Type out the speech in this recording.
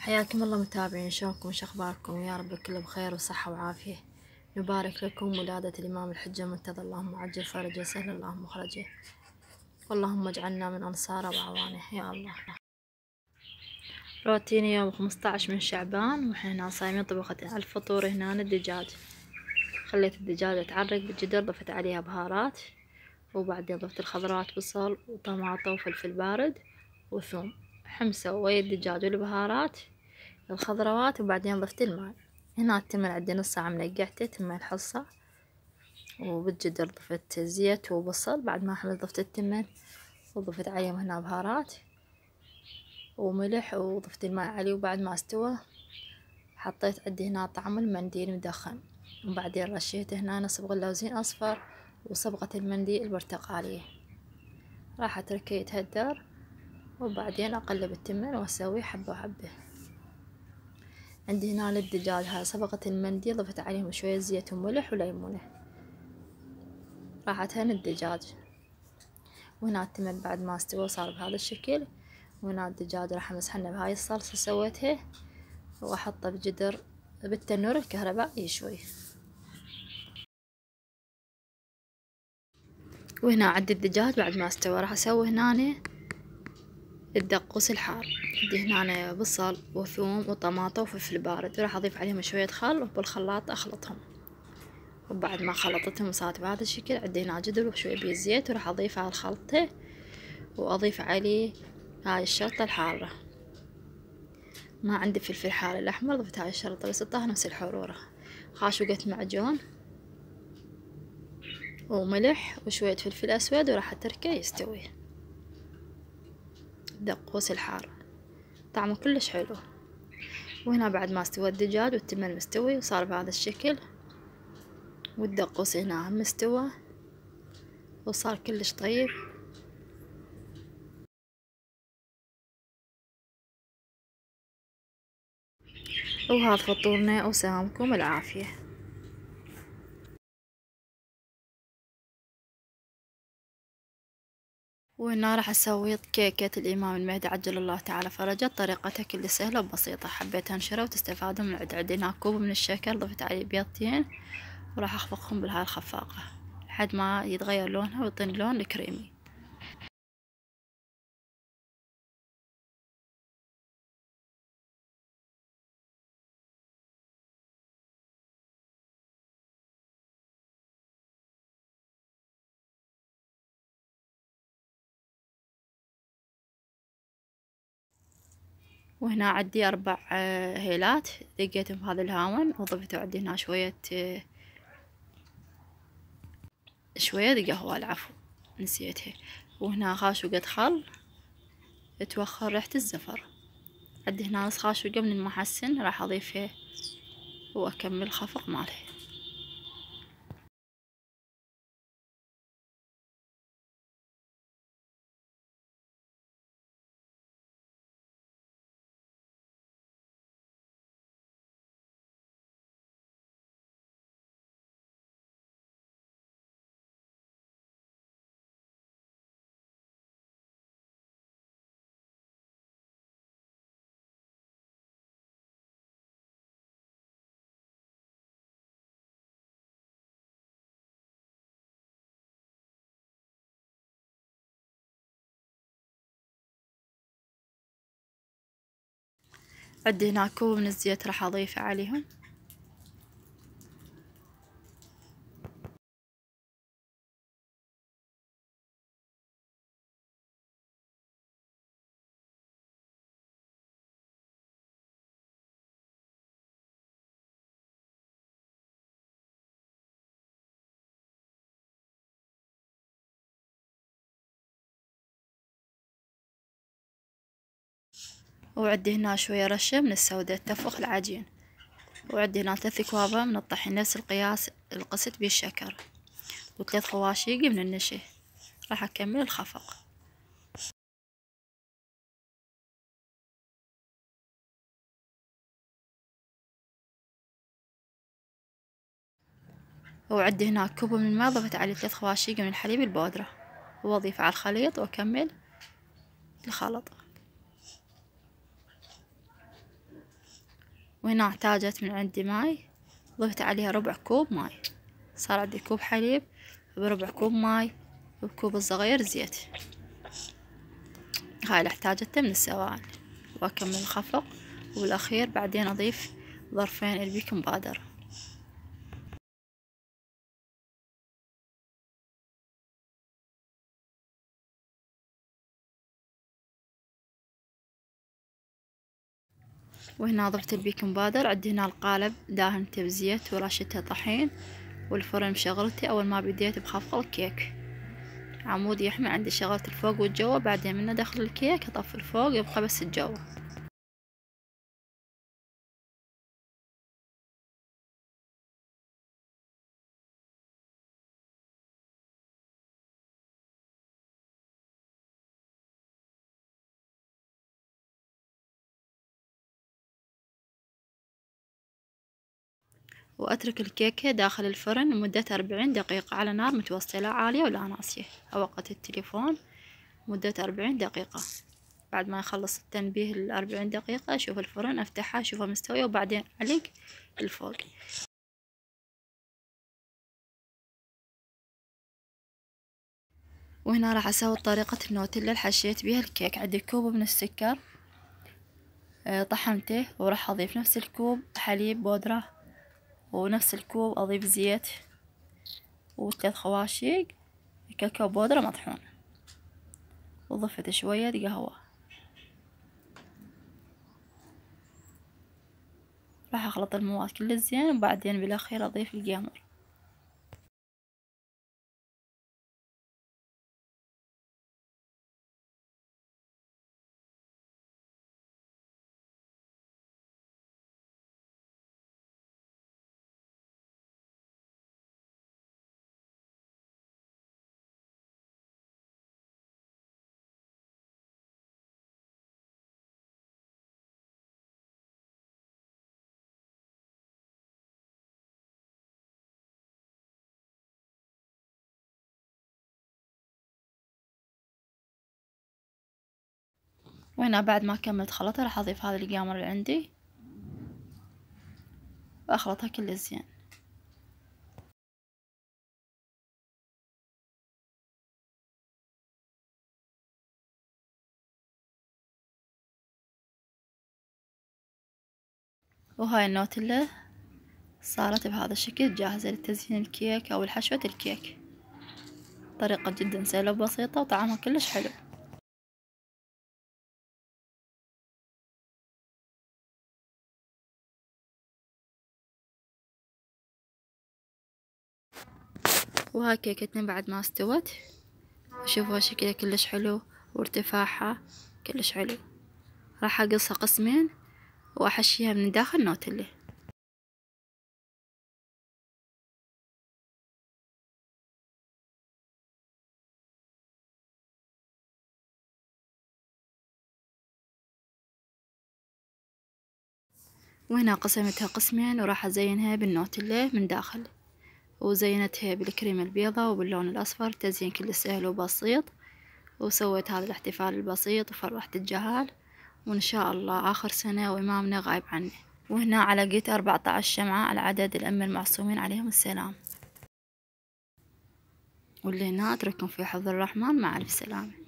حياكم الله متابعين، شلونكم وش اخباركم؟ يا رب كله بخير وصحة وعافية. نبارك لكم ولادة الإمام الحجة المنتظر، اللهم عجل فرجه سهل اللهم مخرجه، واللهم اجعلنا من أنصاره وعوانه يا الله. روتيني يوم 15 من شعبان، وحنا صايمين طبخة على الفطور. هنا الدجاج، خليت الدجاجة تعرق بالجدر، ضفت عليها بهارات، وبعدين ضفت الخضروات بصل وطماطة وفلفل بارد وثوم، حمسة ويا الدجاج والبهارات الخضروات، وبعدين ضفت الماء. هنا التمر عندي نص ساعة منقعته تمر الحصة، وبالجدر ضفت زيت وبصل. بعد ما حملت ضفت التمر وضفت عليهم هنا بهارات وملح وضفت الماء عليه. وبعد ما استوى حطيت عندي هنا طعم المنديل مدخن، وبعدين رشيت هنا صبغ اللوزين أصفر وصبغة المنديل البرتقالية. راح أتركه يتهدر، وبعدين أقلب التمر وأسويه حبة حبة. عندي هنا للدجاج هاي صبغة المنديل، ضفت عليهم شوية زيت وملح وليمونة. راح أدهن الدجاج، وهنا التمر بعد ما استوى صار بهذا الشكل. وهنا الدجاج راح أمسحنه بهاي الصلصة سويتها، وأحطه بجدر بالتنور الكهرباء يشوي. وهنا عندي الدجاج بعد ما استوى راح أسوي هنا الدقوس الحار. عندي هنا بصل وثوم وطماطة وفلفل بارد، وراح أضيف عليهم شوية خل وبالخلاط أخلطهم. وبعد ما خلطتهم وصارت بهذا الشكل، عندي هنا جدر وشوية بالزيت، وراح أضيف على الخلطة وأضيف عليه هاي الشرطة الحارة. ما عندي فلفل حار الأحمر، ضفت هاي الشرطة بس الطه نفس الحرورة. خاشوقة معجون وملح وشوية فلفل أسود، وراح أتركه يستوي. الدقوس الحار طعمه كلش حلو. وهنا بعد ما استوى الدجاج والتمر مستوي وصار بهذا الشكل، والدقوس هنا هم مستوى وصار كلش طيب. وهذا فطورنا، وسلامكم العافية. وهنا راح اسوي كيكة الامام المهدي عجل الله تعالى فرجه. طريقتها كل سهلة وبسيطة، حبيت انشرها وتستفادوا من عندنا كوب من الشكر، ضفت عليه بيضتين وراح اخفقهم بهاي الخفاقة لحد ما يتغير لونها ويعطيني لون الكريمي. وهنا عندي 4 هيلات دقيتهم في هذا الهاون، وضفت عندي هنا شوية قهوة، العفو نسيتها. وهنا خاشوقة خل توخر ريحة الزفر. عندي هنا نص خاشوقة من المحسن راح اضيفها واكمل خفق مالها. عندي هنا كوب من الزيت راح اضيفه عليهم. وعندي هنا شوية رشة من السودة تنفخ العجين. وعندي هنا 3 كوابة من الطحين نفس القياس اللي قست بيه الشكر، و3 خواشيق من النشا. راح اكمل الخفق. وعندي هنا كوب من الماء، ضفت عليه 3 خواشيق من الحليب البودرة، واضيف على الخليط واكمل الخلط. وهنا احتاجت من عندي ماي، ضفت عليها ربع كوب ماي، صار عندي كوب حليب بربع كوب ماي وكوب صغير زيت. هاي اللي احتاجته من السوائل، واكمل الخفق، وبالاخير بعدين اضيف ظرفين البيكنج باودر. وهنا ضفت البيكنج باودر. عندي هنا القالب داهنته بزيت ورشته طحين، والفرن مشغلته. اول ما بديت بخفق الكيك، عمود يحمل عندي شغلت الفوق والجوا، بعدين من ادخل الكيك اطفي الفوق يبقى بس الجوا. واترك الكيكة داخل الفرن لمدة 40 دقيقة على نار متوسطة، لا عالية ولا ناصية. اوقت التليفون مدة 40 دقيقة. بعد ما يخلص التنبيه 40 دقيقة اشوف الفرن، افتحها اشوفها مستوية، وبعدين اعلق الفوق. وهنا راح اسوي طريقة النوتيلا اللي حشيت بيها الكيك. عندي كوب من السكر طحنته، وراح اضيف نفس الكوب حليب بودرة، ونفس الكوب اضيف زيت، و3 خواشيق كاكاو بودرة مطحون، وضفت شوية قهوة. راح اخلط المواد كل زين، وبعدين بالاخير اضيف القمر. وهنا بعد ما كملت خلطها راح اضيف هذا القمر اللي عندي، واخلطها كل زين. وهاي النوتيلا صارت بهذا الشكل، جاهزة لتزيين الكيك او الحشوة الكيك. طريقة جدا سهلة وبسيطة، وطعمها كلش حلو. وهاي كيكتنا بعد ما استوت، شوفوا شكلها كلش حلو، وارتفاعها كلش حلو. راح اقصها قسمين واحشيها من داخل نوتيلا. وهنا قسمتها قسمين، وراح ازينها بالنوتيلا من داخل، وزينتها بالكريمة البيضة وباللون الأصفر. تزيين كل سهل وبسيط، وسويت هذا الاحتفال البسيط وفرحت الجهال، وإن شاء الله آخر سنة وإمامنا غايب عني. وهنا علقيت 14 شمعة على عدد الأئمة المعصومين عليهم السلام. واللي هنا أترككم في حفظ الرحمن، مع ألف سلامة.